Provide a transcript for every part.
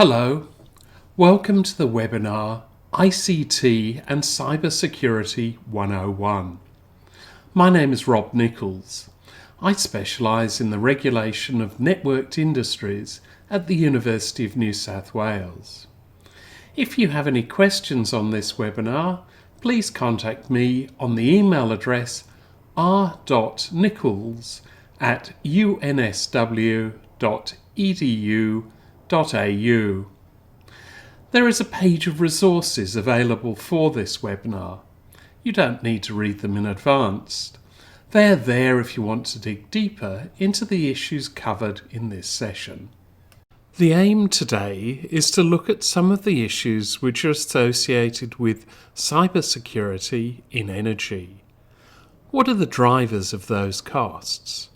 Hello, welcome to the webinar ICT and Cybersecurity 101. My name is Rob Nicholls. I specialise in the regulation of networked industries at the University of New South Wales. If you have any questions on this webinar, please contact me on the email address r.nichols@unsw.edu.au. There is a page of resources available for this webinar. You don't need to read them in advance. They are there if you want to dig deeper into the issues covered in this session. The aim today is to look at some of the issues which are associated with cybersecurity in energy. What are the drivers of those costs?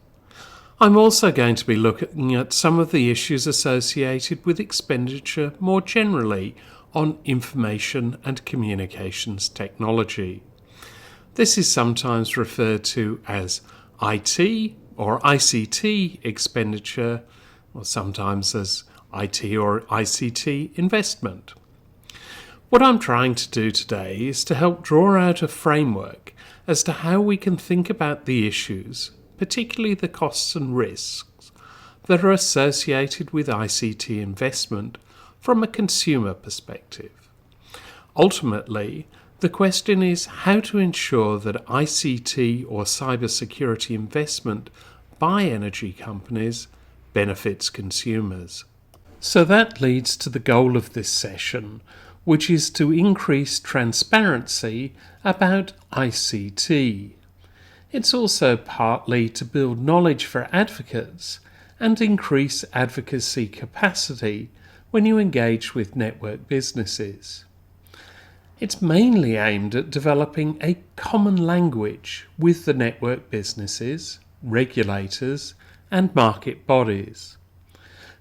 I'm also going to be looking at some of the issues associated with expenditure more generally on information and communications technology. This is sometimes referred to as IT or ICT expenditure, or sometimes as IT or ICT investment. What I'm trying to do today is to help draw out a framework as to how we can think about the issues, particularly the costs and risks, that are associated with ICT investment from a consumer perspective. Ultimately, the question is how to ensure that ICT or cybersecurity investment by energy companies benefits consumers. So that leads to the goal of this session, which is to increase transparency about ICT. It's also partly to build knowledge for advocates and increase advocacy capacity when you engage with network businesses. It's mainly aimed at developing a common language with the network businesses, regulators, and market bodies.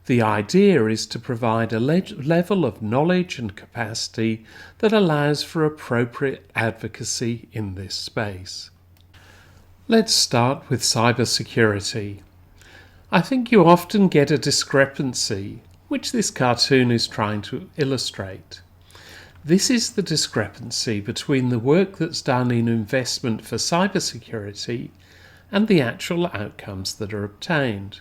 The idea is to provide a level of knowledge and capacity that allows for appropriate advocacy in this space. Let's start with cybersecurity. I think you often get a discrepancy, which this cartoon is trying to illustrate. This is the discrepancy between the work that's done in investment for cybersecurity and the actual outcomes that are obtained.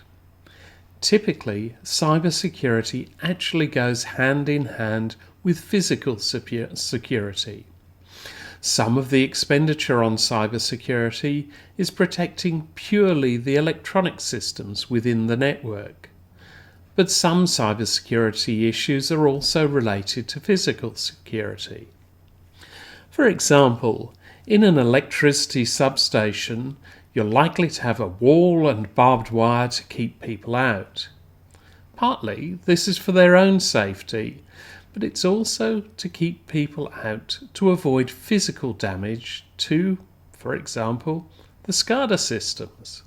Typically, cybersecurity actually goes hand in hand with physical security. Some of the expenditure on cybersecurity is protecting purely the electronic systems within the network. But some cybersecurity issues are also related to physical security. For example, in an electricity substation, you're likely to have a wall and barbed wire to keep people out. Partly, this is for their own safety, but it's also to keep people out to avoid physical damage to, for example, the SCADA systems.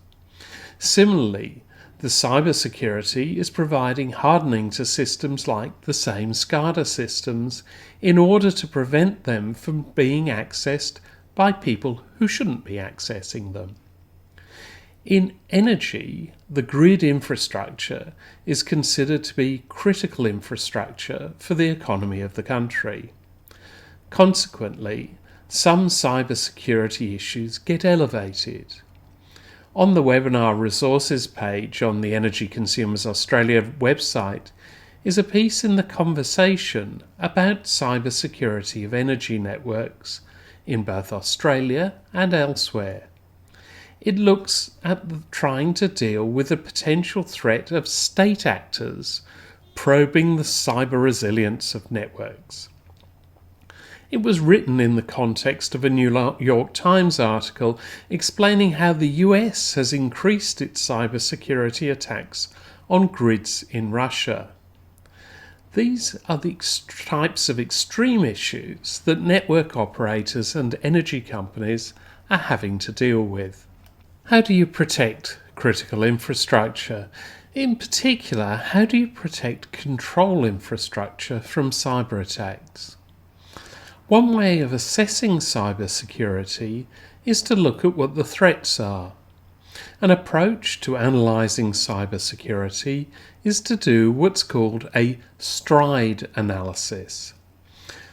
Similarly, the cybersecurity is providing hardening to systems like the same SCADA systems in order to prevent them from being accessed by people who shouldn't be accessing them. In energy, the grid infrastructure is considered to be critical infrastructure for the economy of the country. Consequently, some cybersecurity issues get elevated. On the webinar resources page on the Energy Consumers Australia website is a piece in the conversation about cybersecurity of energy networks in both Australia and elsewhere. It looks at trying to deal with the potential threat of state actors probing the cyber resilience of networks. It was written in the context of a New York Times article explaining how the US has increased its cybersecurity attacks on grids in Russia. These are the types of extreme issues that network operators and energy companies are having to deal with. How do you protect critical infrastructure? In particular, how do you protect control infrastructure from cyber attacks? One way of assessing cybersecurity is to look at what the threats are. An approach to analysing cybersecurity is to do what's called a stride analysis.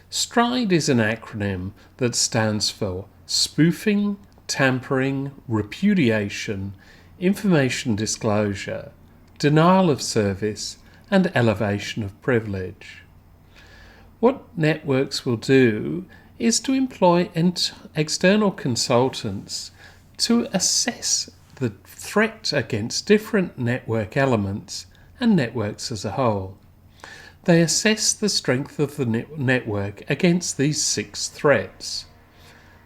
STRIDE is an acronym that stands for spoofing, tampering, repudiation, information disclosure, denial of service, and elevation of privilege. What networks will do is to employ external consultants to assess the threat against different network elements and networks as a whole. They assess the strength of the network against these 6 threats.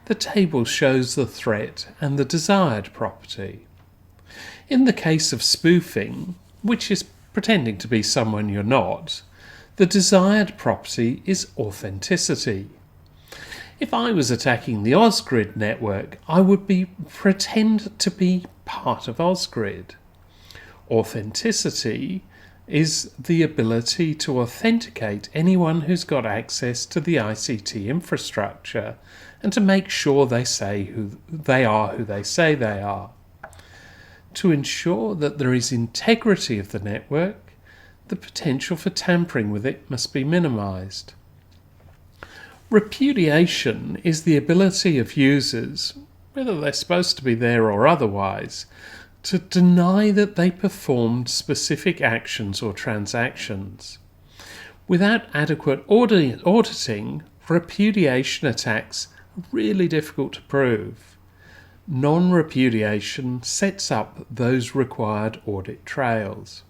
The table shows the threat and the desired property. In the case of spoofing, which is pretending to be someone you're not, the desired property is authenticity. If I was attacking the Ausgrid network, I would pretend to be part of Ausgrid. Authenticity is the ability to authenticate anyone who's got access to the ICT infrastructure and to make sure they say who they say they are. To ensure that there is integrity of the network, the potential for tampering with it must be minimised. Repudiation is the ability of users, whether they're supposed to be there or otherwise, to deny that they performed specific actions or transactions. Without adequate auditing, repudiation attacks are really difficult to prove. Non-repudiation sets up those required audit trails.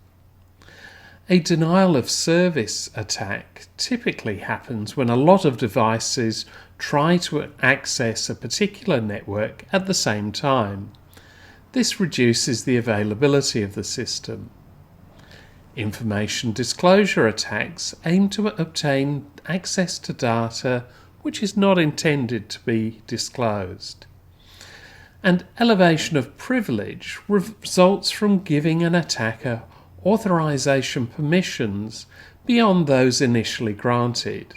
A denial of service attack typically happens when a lot of devices try to access a particular network at the same time. This reduces the availability of the system. Information disclosure attacks aim to obtain access to data which is not intended to be disclosed. And elevation of privilege results from giving an attacker authorization permissions beyond those initially granted.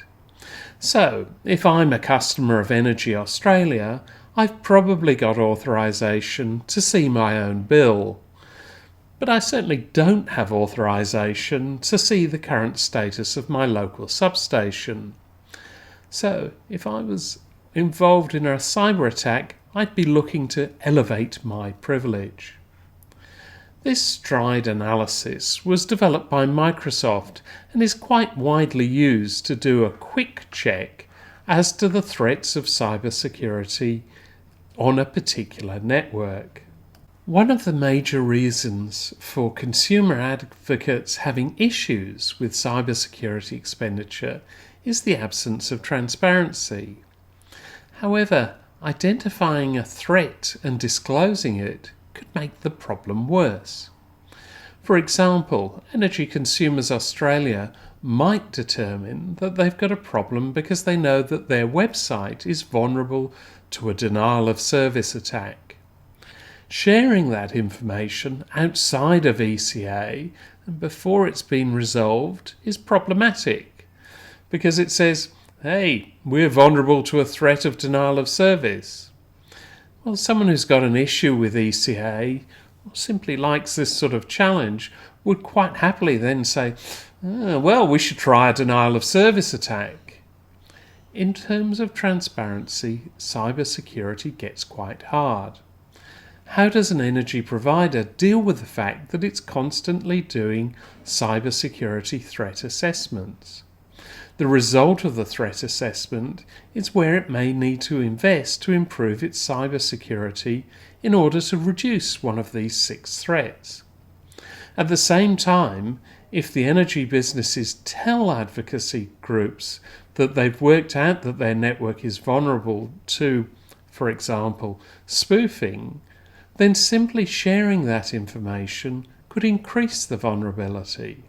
So, if I'm a customer of Energy Australia, I've probably got authorization to see my own bill. But I certainly don't have authorization to see the current status of my local substation. So, if I was involved in a cyber attack, I'd be looking to elevate my privilege. This stride analysis was developed by Microsoft and is quite widely used to do a quick check as to the threats of cybersecurity on a particular network. One of the major reasons for consumer advocates having issues with cybersecurity expenditure is the absence of transparency. However, identifying a threat and disclosing it could make the problem worse. For example, Energy Consumers Australia might determine that they've got a problem because they know that their website is vulnerable to a denial of service attack. Sharing that information outside of ECA and before it's been resolved is problematic because it says, hey, we're vulnerable to a threat of denial of service. Well, someone who's got an issue with ECA or simply likes this sort of challenge would quite happily then say, well, we should try a denial of service attack. In terms of transparency, cybersecurity gets quite hard. How does an energy provider deal with the fact that it's constantly doing cybersecurity threat assessments? The result of the threat assessment is where it may need to invest to improve its cybersecurity in order to reduce one of these 6 threats. At the same time, if the energy businesses tell advocacy groups that they've worked out that their network is vulnerable to, for example, spoofing, then simply sharing that information could increase the vulnerability.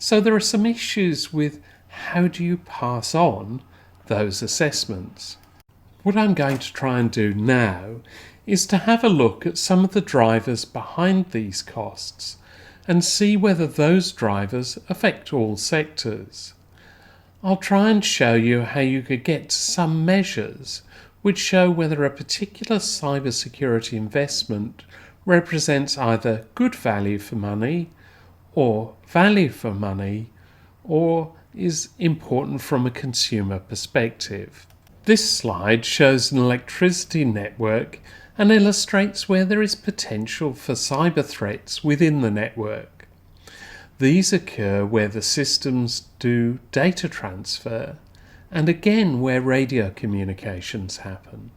So there are some issues with how do you pass on those assessments. What I'm going to try and do now is to have a look at some of the drivers behind these costs and see whether those drivers affect all sectors. I'll try and show you how you could get to some measures which show whether a particular cybersecurity investment represents either good value for money or value for money, or is important from a consumer perspective. This slide shows an electricity network and illustrates where there is potential for cyber threats within the network. These occur where the systems do data transfer, and again where radio communications happen.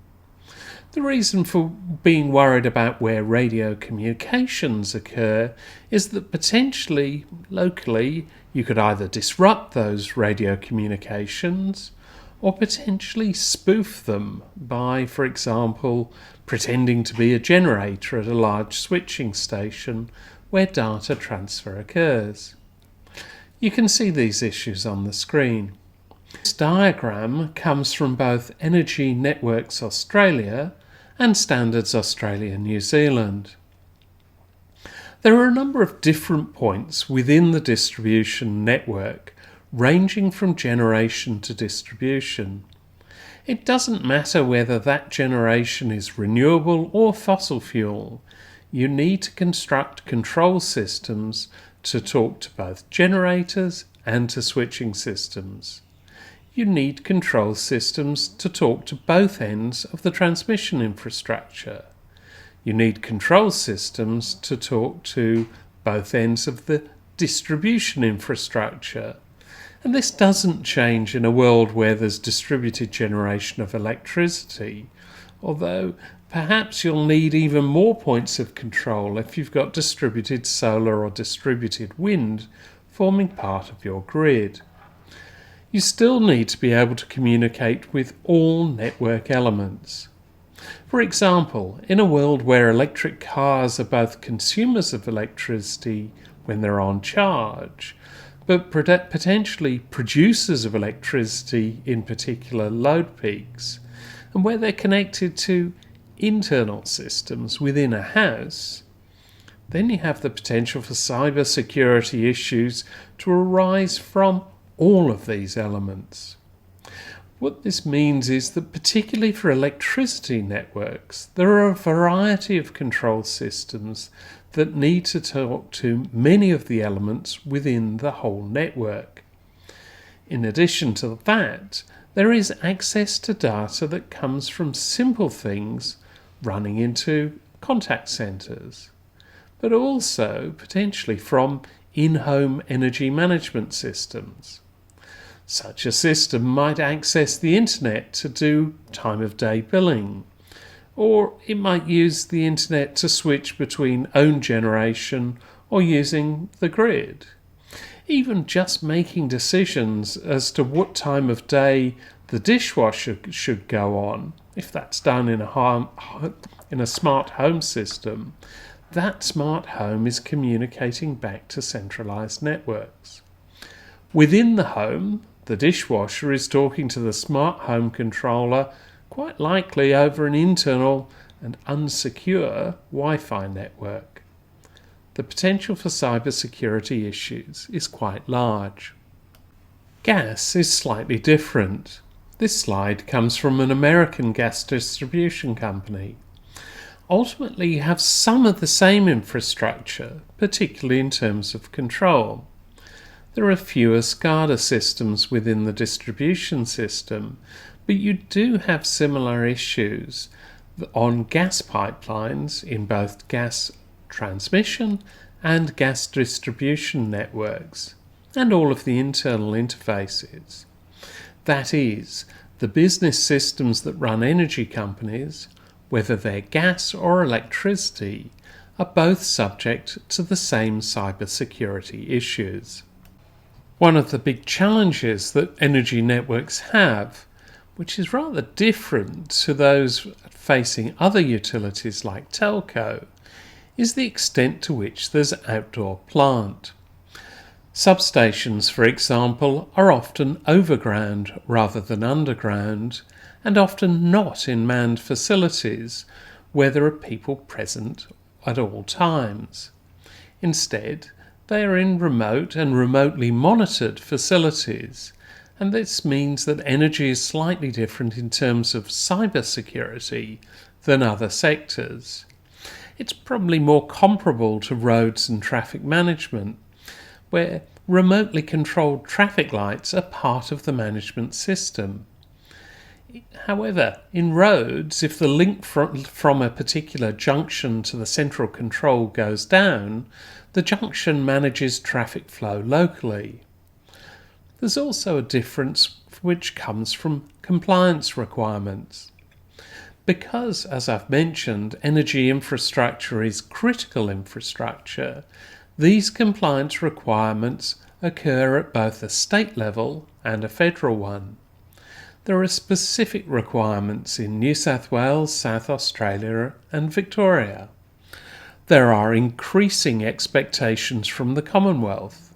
The reason for being worried about where radio communications occur is that potentially, locally, you could either disrupt those radio communications or potentially spoof them by, for example, pretending to be a generator at a large switching station where data transfer occurs. You can see these issues on the screen. This diagram comes from both Energy Networks Australia and Standards Australia New Zealand. There are a number of different points within the distribution network, ranging from generation to distribution. It doesn't matter whether that generation is renewable or fossil fuel. You need to construct control systems to talk to both generators and to switching systems. You need control systems to talk to both ends of the transmission infrastructure. You need control systems to talk to both ends of the distribution infrastructure. And this doesn't change in a world where there's distributed generation of electricity, although perhaps you'll need even more points of control if you've got distributed solar or distributed wind forming part of your grid. You still need to be able to communicate with all network elements. For example, in a world where electric cars are both consumers of electricity when they're on charge, but potentially producers of electricity in particular load peaks, and where they're connected to internal systems within a house, then you have the potential for cyber security issues to arise from all of these elements. What this means is that particularly for electricity networks, there are a variety of control systems that need to talk to many of the elements within the whole network. In addition to that, there is access to data that comes from simple things running into contact centres, but also potentially from in-home energy management systems. Such a system might access the internet to do time of day billing, or it might use the internet to switch between own generation or using the grid. Even just making decisions as to what time of day the dishwasher should go on, if that's done in a smart home system, that smart home is communicating back to centralised networks. Within the home, the dishwasher is talking to the smart home controller, quite likely over an internal and unsecure Wi-Fi network. The potential for cybersecurity issues is quite large. Gas is slightly different. This slide comes from an American gas distribution company. Ultimately, you have some of the same infrastructure, particularly in terms of control. There are fewer SCADA systems within the distribution system, but you do have similar issues on gas pipelines in both gas transmission and gas distribution networks, and all of the internal interfaces. That is, the business systems that run energy companies, whether they're gas or electricity, are both subject to the same cybersecurity issues. One of the big challenges that energy networks have, which is rather different to those facing other utilities like telco, is the extent to which there's outdoor plant. Substations, for example, are often overground rather than underground, and often not in manned facilities where there are people present at all times. Instead, they are in remote and remotely monitored facilities, and this means that energy is slightly different in terms of cybersecurity than other sectors. It's probably more comparable to roads and traffic management, where remotely controlled traffic lights are part of the management system. However, in roads, if the link from a particular junction to the central control goes down, the junction manages traffic flow locally. There's also a difference which comes from compliance requirements. Because, as I've mentioned, energy infrastructure is critical infrastructure, these compliance requirements occur at both a state level and a federal one. There are specific requirements in New South Wales, South Australia and Victoria. There are increasing expectations from the Commonwealth.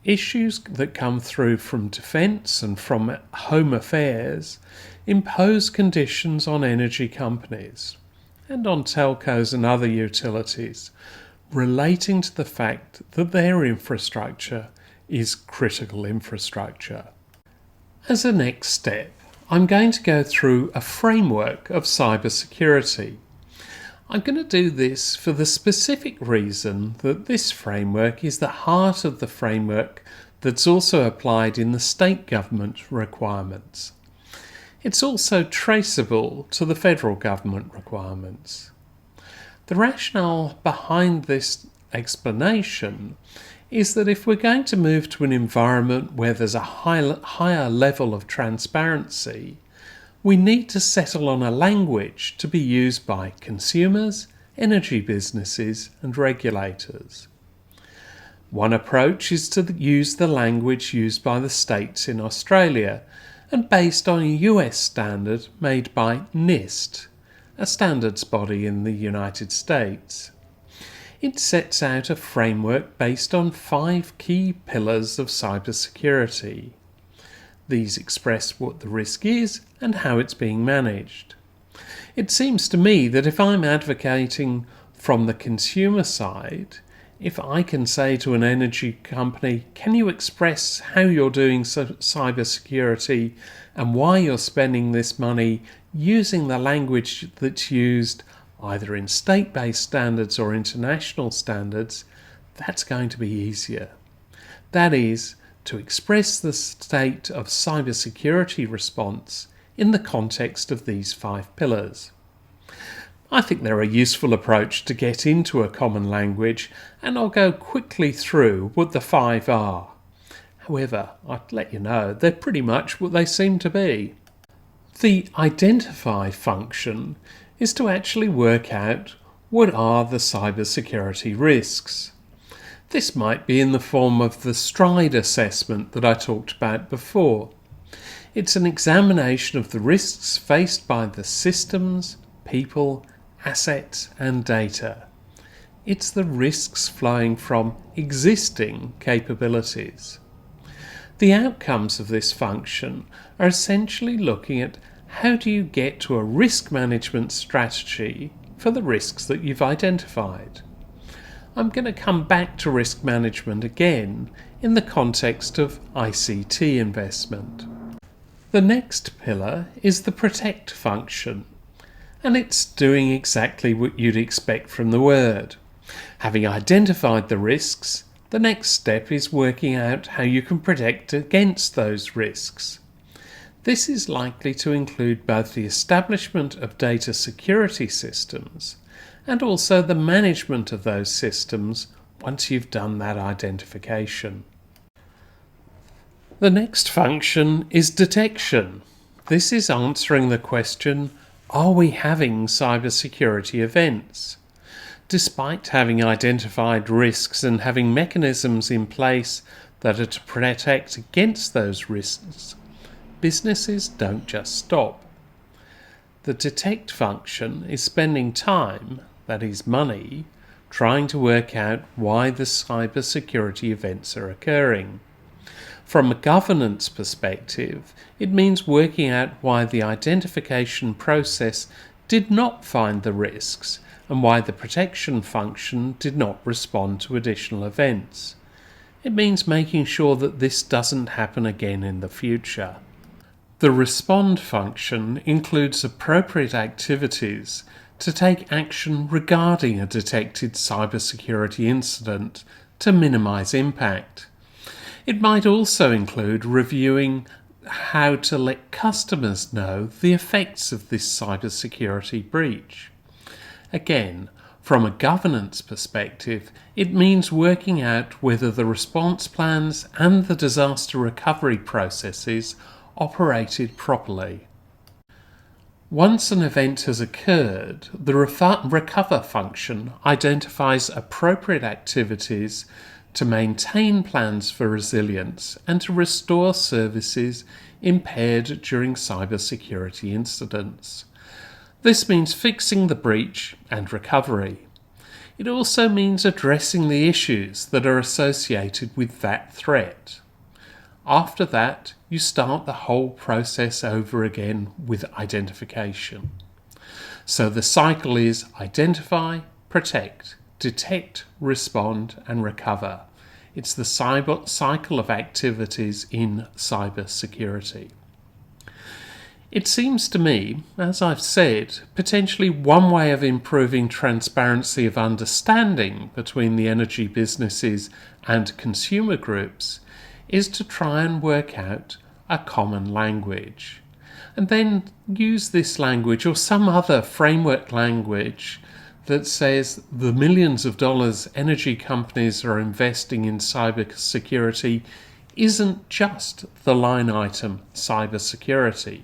Issues that come through from defence and from home affairs impose conditions on energy companies and on telcos and other utilities relating to the fact that their infrastructure is critical infrastructure. As a next step, I'm going to go through a framework of cybersecurity. I'm going to do this for the specific reason that this framework is the heart of the framework that's also applied in the state government requirements. It's also traceable to the federal government requirements. The rationale behind this explanation is that if we're going to move to an environment where there's a higher level of transparency, we need to settle on a language to be used by consumers, energy businesses and regulators. One approach is to use the language used by the states in Australia and based on a US standard made by NIST, a standards body in the United States. It sets out a framework based on 5 key pillars of cybersecurity. These express what the risk is and how it's being managed. It seems to me that if I'm advocating from the consumer side, if I can say to an energy company, can you express how you're doing cybersecurity and why you're spending this money using the language that's used either in state-based standards or international standards, that's going to be easier. That is, to express the state of cybersecurity response in the context of these 5 pillars. I think they're a useful approach to get into a common language, and I'll go quickly through what the 5 are. However, I'd let you know they're pretty much what they seem to be. The identify function is to actually work out what are the cybersecurity risks. This might be in the form of the STRIDE assessment that I talked about before. It's an examination of the risks faced by the systems, people, assets and data. It's the risks flowing from existing capabilities. The outcomes of this function are essentially looking at how do you get to a risk management strategy for the risks that you've identified. I'm going to come back to risk management again in the context of ICT investment. The next pillar is the protect function, and it's doing exactly what you'd expect from the word. Having identified the risks, the next step is working out how you can protect against those risks. This is likely to include both the establishment of data security systems and also the management of those systems once you've done that identification. The next function is detection. This is answering the question, are we having cybersecurity events? Despite having identified risks and having mechanisms in place that are to protect against those risks, businesses don't just stop. The detect function is spending time, that is money, trying to work out why the cybersecurity events are occurring. From a governance perspective, it means working out why the identification process did not find the risks and why the protection function did not respond to additional events. It means making sure that this doesn't happen again in the future. The respond function includes appropriate activities to take action regarding a detected cybersecurity incident to minimise impact. It might also include reviewing how to let customers know the effects of this cybersecurity breach. Again, from a governance perspective, it means working out whether the response plans and the disaster recovery processes operated properly. Once an event has occurred, the recover function identifies appropriate activities to maintain plans for resilience and to restore services impaired during cybersecurity incidents. This means fixing the breach and recovery. It also means addressing the issues that are associated with that threat. After that, you start the whole process over again with identification. So the cycle is identify, protect, detect, respond, and recover. It's the cycle of activities in cybersecurity. It seems to me, as I've said, potentially one way of improving transparency of understanding between the energy businesses and consumer groups is to try and work out a common language, and then use this language or some other framework language that says the millions of dollars energy companies are investing in cybersecurity isn't just the line item cybersecurity.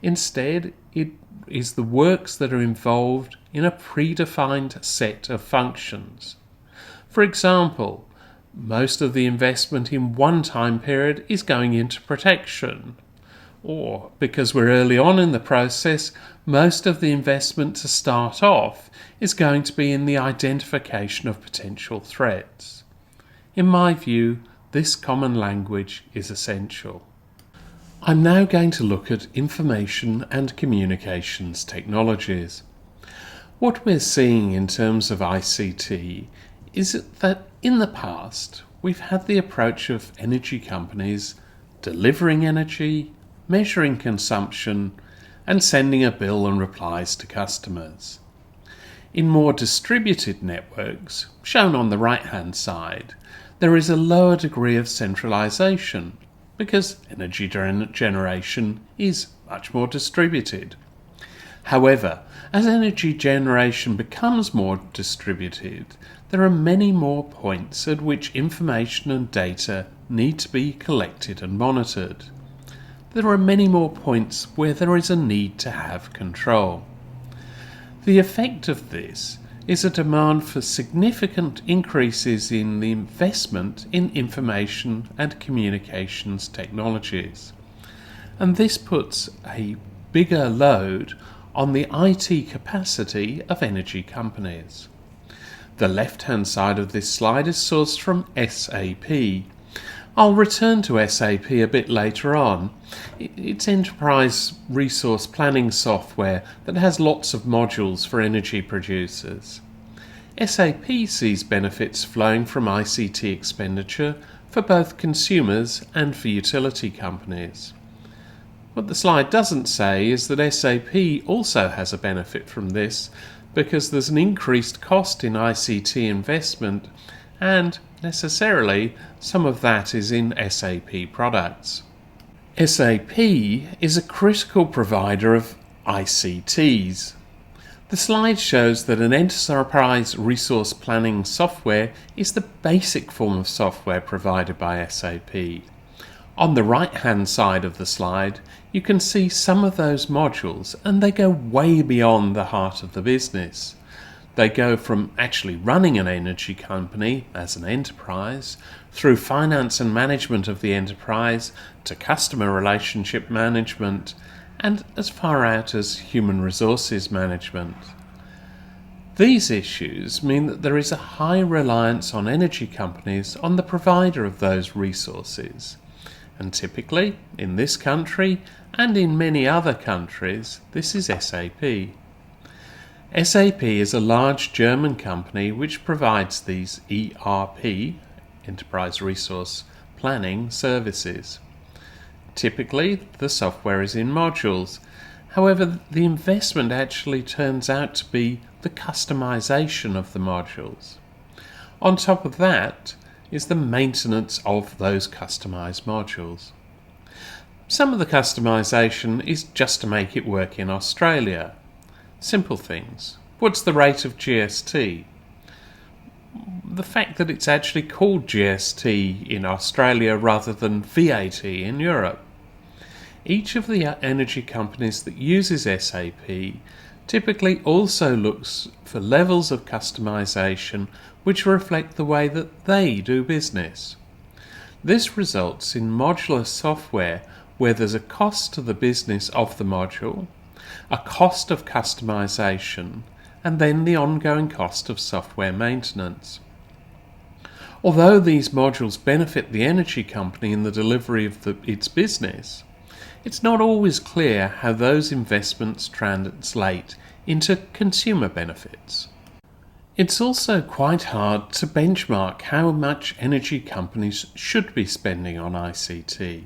Instead, it is the works that are involved in a predefined set of functions. For example, most of the investment in one time period is going into protection. Or, because we're early on in the process, most of the investment to start off is going to be in the identification of potential threats. In my view, this common language is essential. I'm now going to look at information and communications technologies. What we're seeing in terms of ICT is that in the past we've had the approach of energy companies delivering energy, measuring consumption, and sending a bill and replies to customers. In more distributed networks, shown on the right-hand side, there is a lower degree of centralization because energy generation is much more distributed. However, as energy generation becomes more distributed, there are many more points at which information and data need to be collected and monitored. There are many more points where there is a need to have control. The effect of this is a demand for significant increases in the investment in information and communications technologies. And this puts a bigger load on the IT capacity of energy companies. The left-hand side of this slide is sourced from SAP. I'll return to SAP a bit later on. It's enterprise resource planning software that has lots of modules for energy producers. SAP sees benefits flowing from ICT expenditure for both consumers and for utility companies. What the slide doesn't say is that SAP also has a benefit from this because there's an increased cost in ICT investment and, necessarily, some of that is in SAP products. SAP is a critical provider of ICTs. The slide shows that an enterprise resource planning software is the basic form of software provided by SAP. On the right-hand side of the slide, you can see some of those modules, and they go way beyond the heart of the business. They go from actually running an energy company as an enterprise, through finance and management of the enterprise, to customer relationship management, and as far out as human resources management. These issues mean that there is a high reliance on energy companies on the provider of those resources. And typically, in this country and in many other countries, this is SAP. SAP is a large German company which provides these ERP, Enterprise Resource Planning, services. Typically, the software is in modules, However, the investment actually turns out to be the customization of the modules. On top of that is the maintenance of those customized modules. Some of the customization is just to make it work in Australia. Simple things. What's the rate of GST? The fact that it's actually called GST in Australia rather than VAT in Europe. Each of the energy companies that uses SAP typically also looks for levels of customization which reflect the way that they do business. This results in modular software where there's a cost to the business of the module, a cost of customization, and then the ongoing cost of software maintenance. Although these modules benefit the energy company in the delivery of its business, it's not always clear how those investments translate into consumer benefits. It's also quite hard to benchmark how much energy companies should be spending on ICT.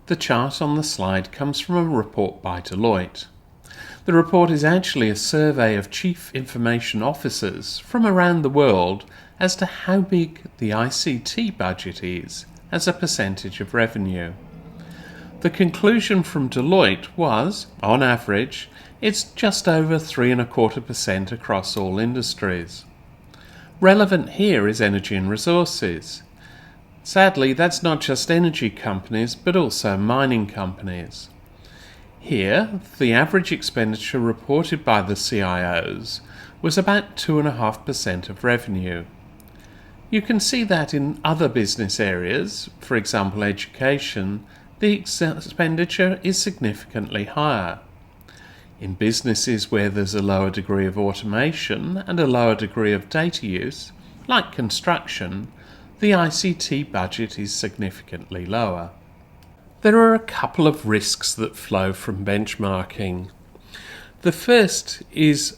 The chart on the slide comes from a report by Deloitte. The report is actually a survey of chief information officers from around the world as to how big the ICT budget is as a percentage of revenue. The conclusion from Deloitte was, on average, it's just over 3.25% across all industries. Relevant here is energy and resources. Sadly, that's not just energy companies, but also mining companies. Here, the average expenditure reported by the CIOs was about 2.5% of revenue. You can see that in other business areas, for example education, the expenditure is significantly higher. In businesses where there's a lower degree of automation and a lower degree of data use, like construction, the ICT budget is significantly lower. There are a couple of risks that flow from benchmarking. The first is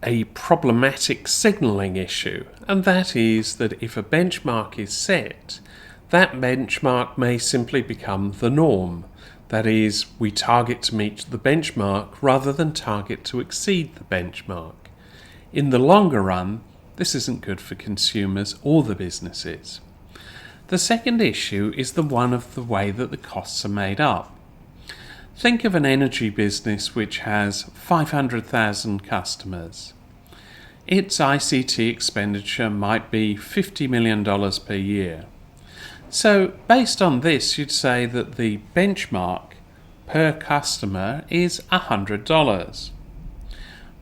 a problematic signalling issue, and that is that if a benchmark is set, that benchmark may simply become the norm. That is, we target to meet the benchmark rather than target to exceed the benchmark. In the longer run, this isn't good for consumers or the businesses. The second issue is the one of the way that the costs are made up. Think of an energy business which has 500,000 customers. Its ICT expenditure might be $50 million per year. So, based on this, you'd say that the benchmark per customer is $100.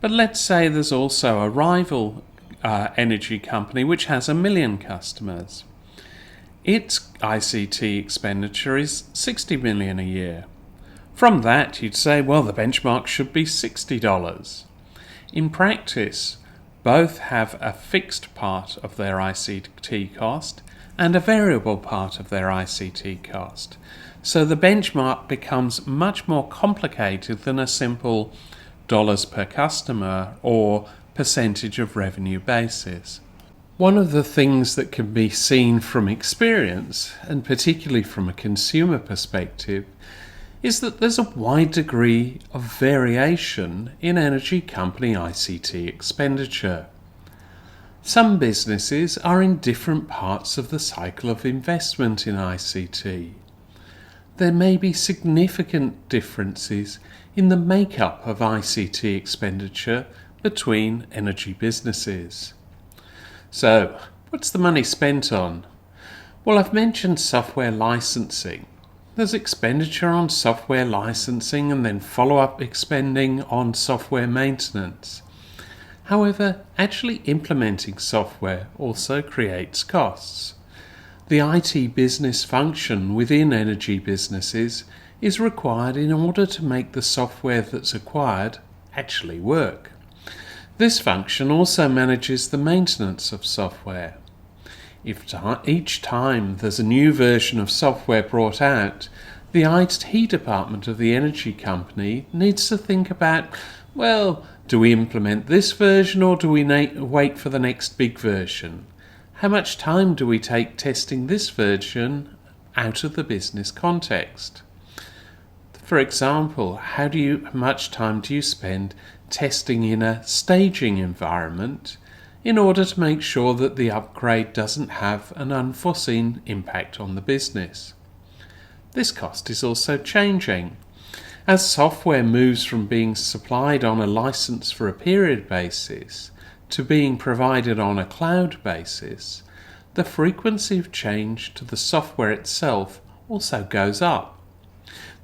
But let's say there's also a rival energy company which has 1 million customers. Its ICT expenditure is $60 million a year. From that, you'd say, well, the benchmark should be $60. In practice, both have a fixed part of their ICT cost and a variable part of their ICT cost. So the benchmark becomes much more complicated than a simple dollars per customer or percentage of revenue basis. One of the things that can be seen from experience, and particularly from a consumer perspective, is that there's a wide degree of variation in energy company ICT expenditure. Some businesses are in different parts of the cycle of investment in ICT. There may be significant differences in the makeup of ICT expenditure between energy businesses. So, what's the money spent on? Well, I've mentioned software licensing. There's expenditure on software licensing and then follow-up expending on software maintenance. However, actually implementing software also creates costs. The IT business function within energy businesses is required in order to make the software that's acquired actually work. This function also manages the maintenance of software. If each time there's a new version of software brought out, the IT department of the energy company needs to think about, well, do we implement this version or do we wait for the next big version? How much time do we take testing this version out of the business context? For example, much time do you spend testing in a staging environment in order to make sure that the upgrade doesn't have an unforeseen impact on the business? This cost is also changing. As software moves from being supplied on a license for a period basis to being provided on a cloud basis, the frequency of change to the software itself also goes up.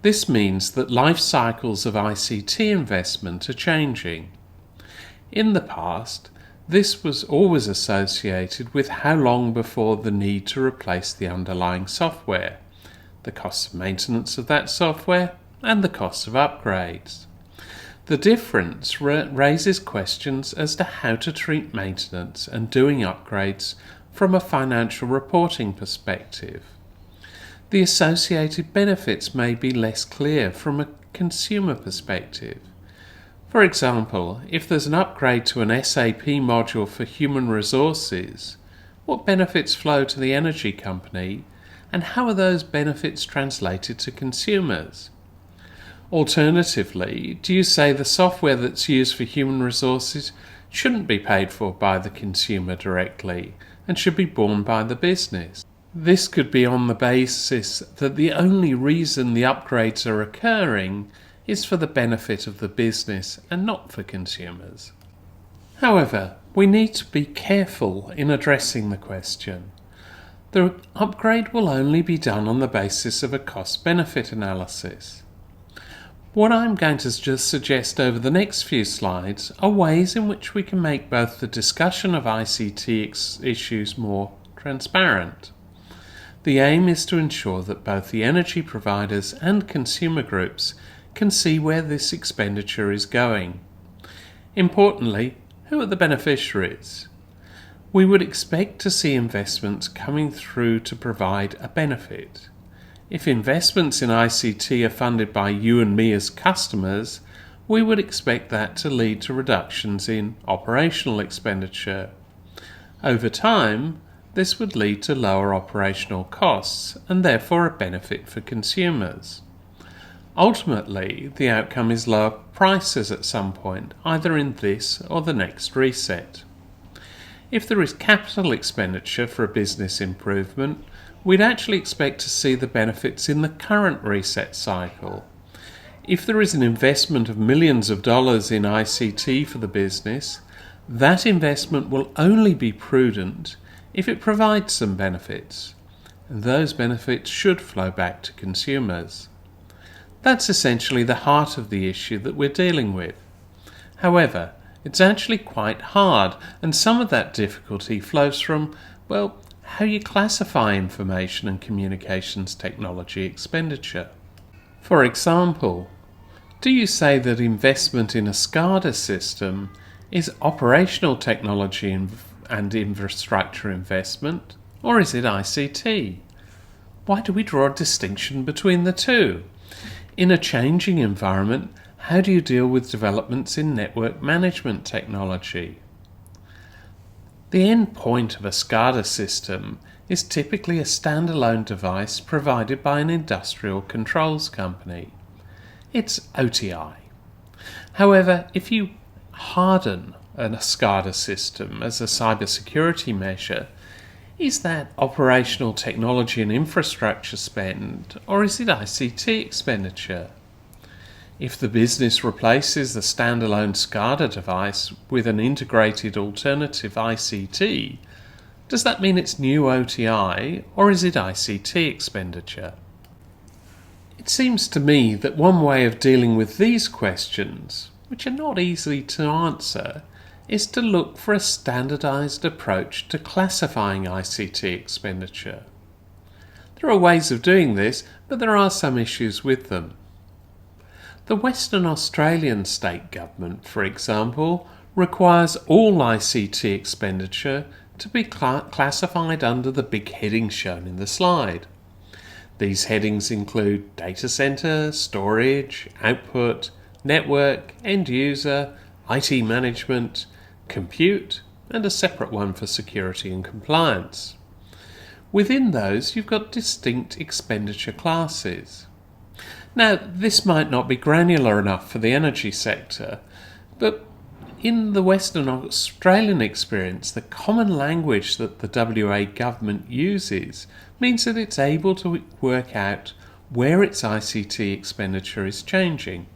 This means that life cycles of ICT investment are changing. In the past, this was always associated with how long before the need to replace the underlying software, the cost of maintenance of that software, and the cost of upgrades. The difference raises questions as to how to treat maintenance and doing upgrades from a financial reporting perspective. The associated benefits may be less clear from a consumer perspective. For example, if there's an upgrade to an SAP module for human resources, what benefits flow to the energy company, and how are those benefits translated to consumers? Alternatively, do you say the software that's used for human resources shouldn't be paid for by the consumer directly and should be borne by the business? This could be on the basis that the only reason the upgrades are occurring is for the benefit of the business and not for consumers. However, we need to be careful in addressing the question. The upgrade will only be done on the basis of a cost-benefit analysis. What I'm going to just suggest over the next few slides are ways in which we can make both the discussion of ICT issues more transparent. The aim is to ensure that both the energy providers and consumer groups can see where this expenditure is going. Importantly, who are the beneficiaries? We would expect to see investments coming through to provide a benefit. If investments in ICT are funded by you and me as customers, we would expect that to lead to reductions in operational expenditure. Over time, this would lead to lower operational costs and therefore a benefit for consumers. Ultimately, the outcome is lower prices at some point, either in this or the next reset. If there is capital expenditure for a business improvement, we'd actually expect to see the benefits in the current reset cycle. If there is an investment of millions of dollars in ICT for the business, that investment will only be prudent if it provides some benefits, and those benefits should flow back to consumers. That's essentially the heart of the issue that we're dealing with. However, it's actually quite hard, and some of that difficulty flows from, how you classify information and communications technology expenditure. For example, do you say that investment in a SCADA system is operational technology and infrastructure investment, or is it ICT? Why do we draw a distinction between the two? In a changing environment, how do you deal with developments in network management technology? The end point of a SCADA system is typically a standalone device provided by an industrial controls company. It's OTI. However, if you harden a SCADA system as a cybersecurity measure, is that operational technology and infrastructure spend, or is it ICT expenditure? If the business replaces the standalone SCADA device with an integrated alternative ICT, does that mean it's new OTI, or is it ICT expenditure? It seems to me that one way of dealing with these questions, which are not easy to answer, is to look for a standardized approach to classifying ICT expenditure. There are ways of doing this, but there are some issues with them. The Western Australian state government, for example, requires all ICT expenditure to be classified under the big headings shown in the slide. These headings include data center, storage, output, network, end user, IT management, compute, and a separate one for security and compliance. Within those, you've got distinct expenditure classes. Now, this might not be granular enough for the energy sector, but in the Western Australian experience, the common language that the WA government uses means that it's able to work out where its ICT expenditure is changing.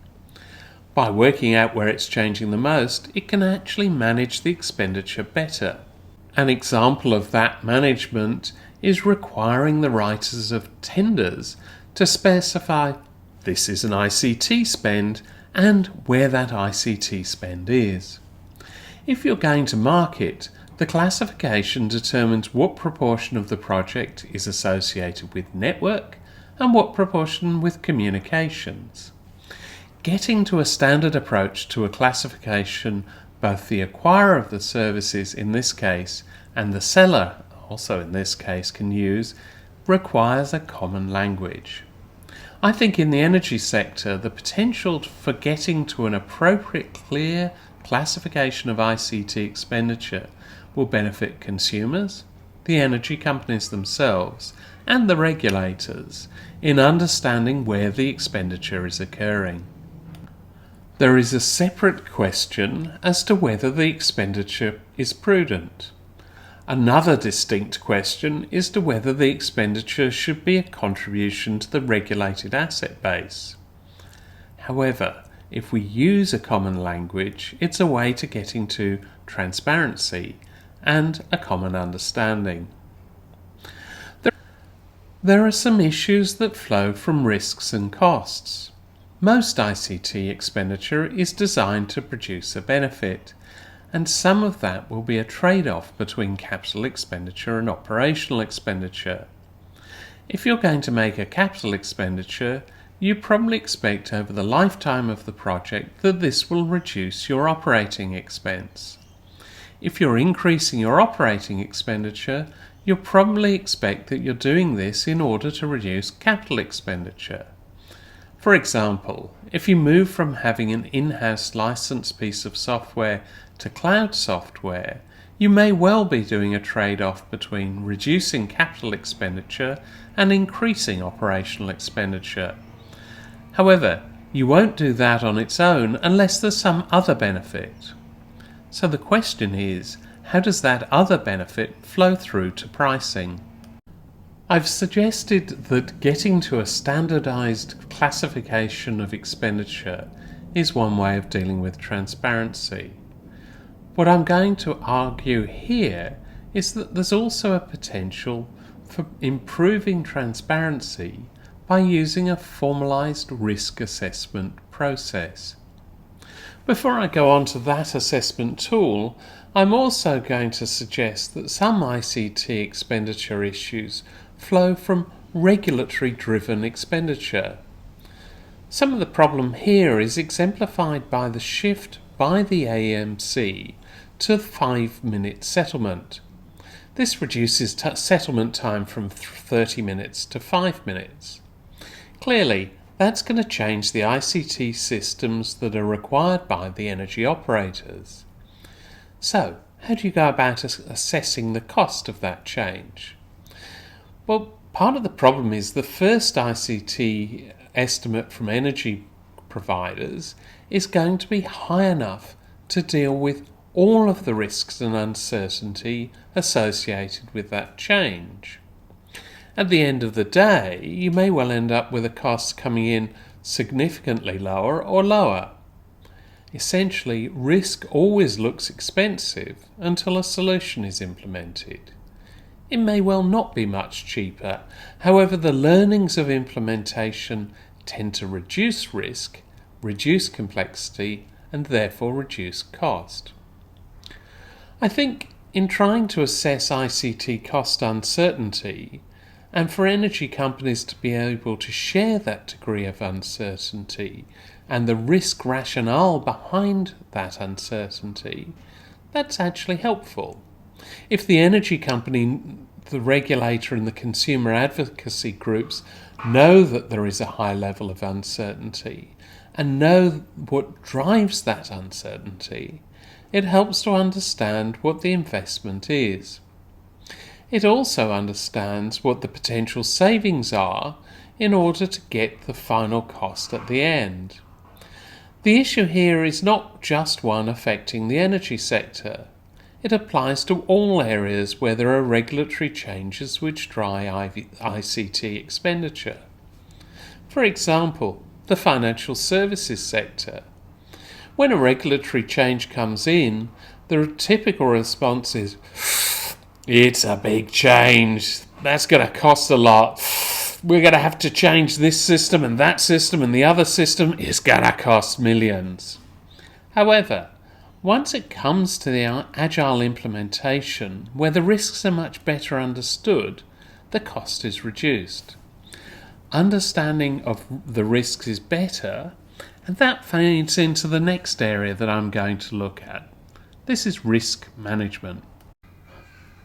By working out where it's changing the most, it can actually manage the expenditure better. An example of that management is requiring the writers of tenders to specify this is an ICT spend and where that ICT spend is. If you're going to market, the classification determines what proportion of the project is associated with network and what proportion with communications. Getting to a standard approach to a classification both the acquirer of the services in this case and the seller, also in this case, can use requires a common language. I think in the energy sector, the potential for getting to an appropriate, clear classification of ICT expenditure will benefit consumers, the energy companies themselves, and the regulators in understanding where the expenditure is occurring. There is a separate question as to whether the expenditure is prudent. Another distinct question is to whether the expenditure should be a contribution to the regulated asset base. However, if we use a common language, it's a way to getting to transparency and a common understanding. There are some issues that flow from risks and costs. Most ICT expenditure is designed to produce a benefit, and some of that will be a trade-off between capital expenditure and operational expenditure. If you're going to make a capital expenditure, you probably expect over the lifetime of the project that this will reduce your operating expense. If you're increasing your operating expenditure, you'll probably expect that you're doing this in order to reduce capital expenditure. For example, if you move from having an in-house licensed piece of software to cloud software, you may well be doing a trade-off between reducing capital expenditure and increasing operational expenditure. However, you won't do that on its own unless there's some other benefit. So the question is, how does that other benefit flow through to pricing? I've suggested that getting to a standardized classification of expenditure is one way of dealing with transparency. What I'm going to argue here is that there's also a potential for improving transparency by using a formalized risk assessment process. Before I go on to that assessment tool, I'm also going to suggest that some ICT expenditure issues flow from regulatory-driven expenditure. Some of the problem here is exemplified by the shift by the AMC to 5-minute settlement. This reduces settlement time from 30 minutes to 5 minutes. Clearly, that's going to change the ICT systems that are required by the energy operators. So, how do you go about assessing the cost of that change? Well, part of the problem is the first ICT estimate from energy providers is going to be high enough to deal with all of the risks and uncertainty associated with that change. At the end of the day, you may well end up with a cost coming in significantly lower or lower. Essentially, risk always looks expensive until a solution is implemented. It may well not be much cheaper. However, the learnings of implementation tend to reduce risk, reduce complexity, and therefore reduce cost. I think in trying to assess ICT cost uncertainty, and for energy companies to be able to share that degree of uncertainty and the risk rationale behind that uncertainty, that's actually helpful. If the energy company, the regulator and the consumer advocacy groups know that there is a high level of uncertainty and know what drives that uncertainty, it helps to understand what the investment is. It also understands what the potential savings are in order to get the final cost at the end. The issue here is not just one affecting the energy sector. It applies to all areas where there are regulatory changes which drive ICT expenditure. For example, the financial services sector. When a regulatory change comes in, the typical response is, "It's a big change. That's going to cost a lot. We're going to have to change this system and that system and the other system. It's going to cost millions." However, once it comes to the agile implementation, where the risks are much better understood, the cost is reduced. Understanding of the risks is better, and that feeds into the next area that I'm going to look at. This is risk management.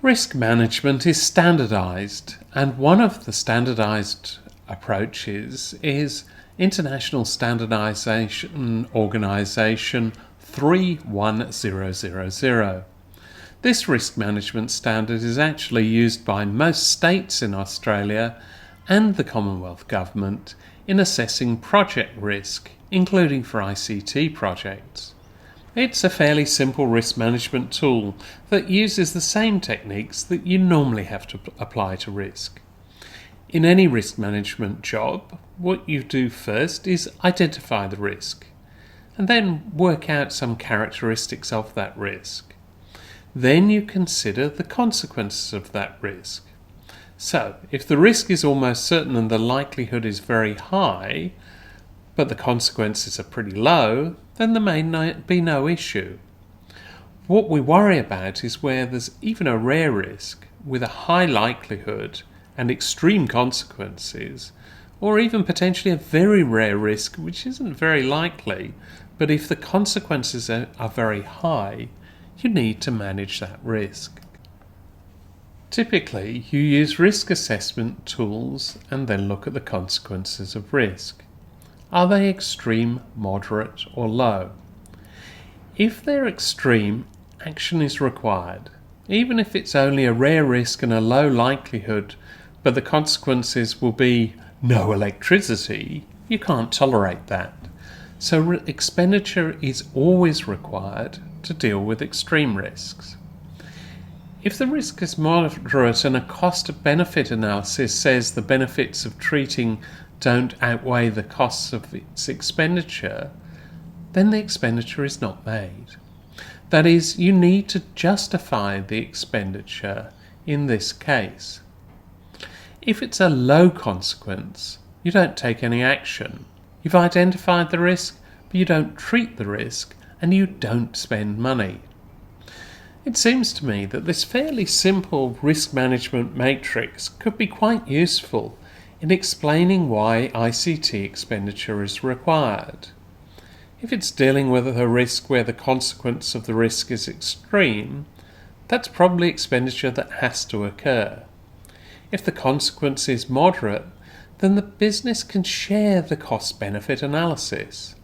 Risk management is standardized, and one of the standardized approaches is International Standardization Organization 31000. This risk management standard is actually used by most states in Australia and the Commonwealth Government in assessing project risk, including for ICT projects. It's a fairly simple risk management tool that uses the same techniques that you normally have to apply to risk. In any risk management job, what you do first is identify the risk, and then work out some characteristics of that risk. Then you consider the consequences of that risk. So, if the risk is almost certain and the likelihood is very high, but the consequences are pretty low, then there may be no issue. What we worry about is where there's even a rare risk with a high likelihood and extreme consequences, or even potentially a very rare risk which isn't very likely, but if the consequences are very high, you need to manage that risk. Typically, you use risk assessment tools and then look at the consequences of risk. Are they extreme, moderate, or low? If they're extreme, action is required. Even if it's only a rare risk and a low likelihood, but the consequences will be no electricity, you can't tolerate that. So expenditure is always required to deal with extreme risks. If the risk is moderate and a cost-benefit analysis says the benefits of treating don't outweigh the costs of its expenditure, then the expenditure is not made. That is, you need to justify the expenditure in this case. If it's a low consequence, you don't take any action. You've identified the risk, but you don't treat the risk, and you don't spend money. It seems to me that this fairly simple risk management matrix could be quite useful in explaining why ICT expenditure is required. If it's dealing with a risk where the consequence of the risk is extreme, that's probably expenditure that has to occur. If the consequence is moderate, then the business can share the cost-benefit analysis.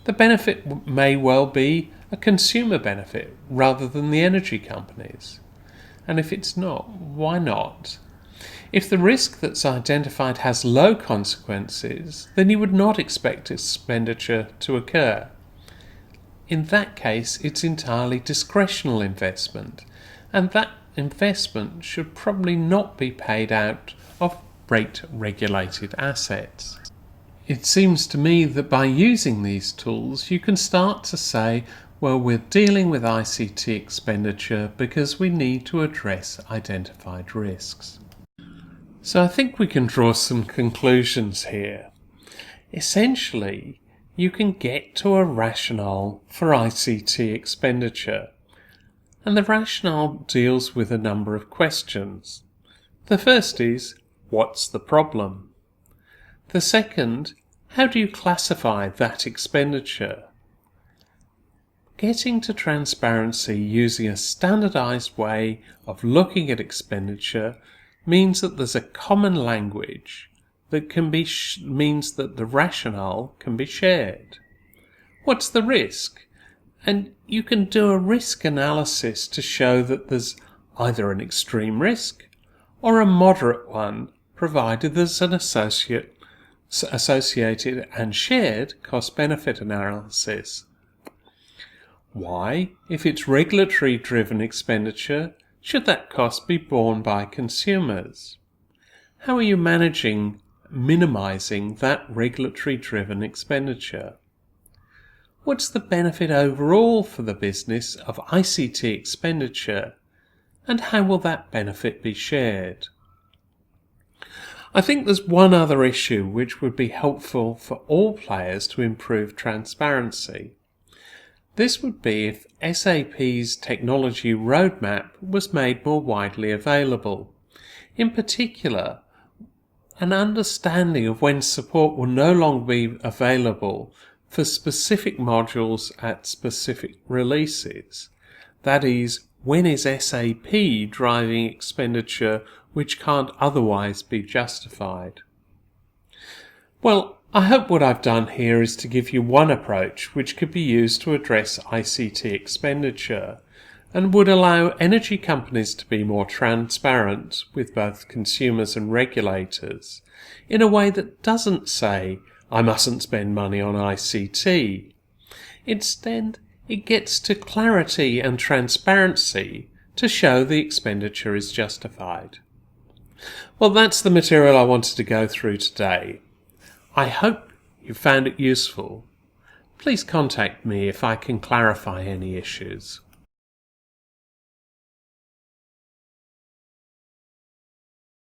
The benefit may well be a consumer benefit rather than the energy companies. And if it's not, why not? If the risk that's identified has low consequences, then you would not expect expenditure to occur. In that case, it's entirely discretional investment, and that investment should probably not be paid out of rate-regulated assets. It seems to me that by using these tools, you can start to say, well, we're dealing with ICT expenditure because we need to address identified risks. So I think we can draw some conclusions here. Essentially, you can get to a rationale for ICT expenditure, and the rationale deals with a number of questions. The first is, what's the problem? The second, how do you classify that expenditure? Getting to transparency using a standardized way of looking at expenditure means that there's a common language that can be means that the rationale can be shared. What's the risk? And you can do a risk analysis to show that there's either an extreme risk or a moderate one, provided there's an associate associated and shared cost-benefit analysis. Why, if it's regulatory-driven expenditure, should that cost be borne by consumers? How are you minimising that regulatory-driven expenditure? What's the benefit overall for the business of ICT expenditure, and how will that benefit be shared? I think there's one other issue which would be helpful for all players to improve transparency. This would be if SAP's technology roadmap was made more widely available. In particular, an understanding of when support will no longer be available for specific modules at specific releases. That is, when is SAP driving expenditure which can't otherwise be justified? Well, I hope what I've done here is to give you one approach which could be used to address ICT expenditure and would allow energy companies to be more transparent with both consumers and regulators in a way that doesn't say, I mustn't spend money on ICT. Instead, it gets to clarity and transparency to show the expenditure is justified. Well, that's the material I wanted to go through today. I hope you found it useful. Please contact me if I can clarify any issues.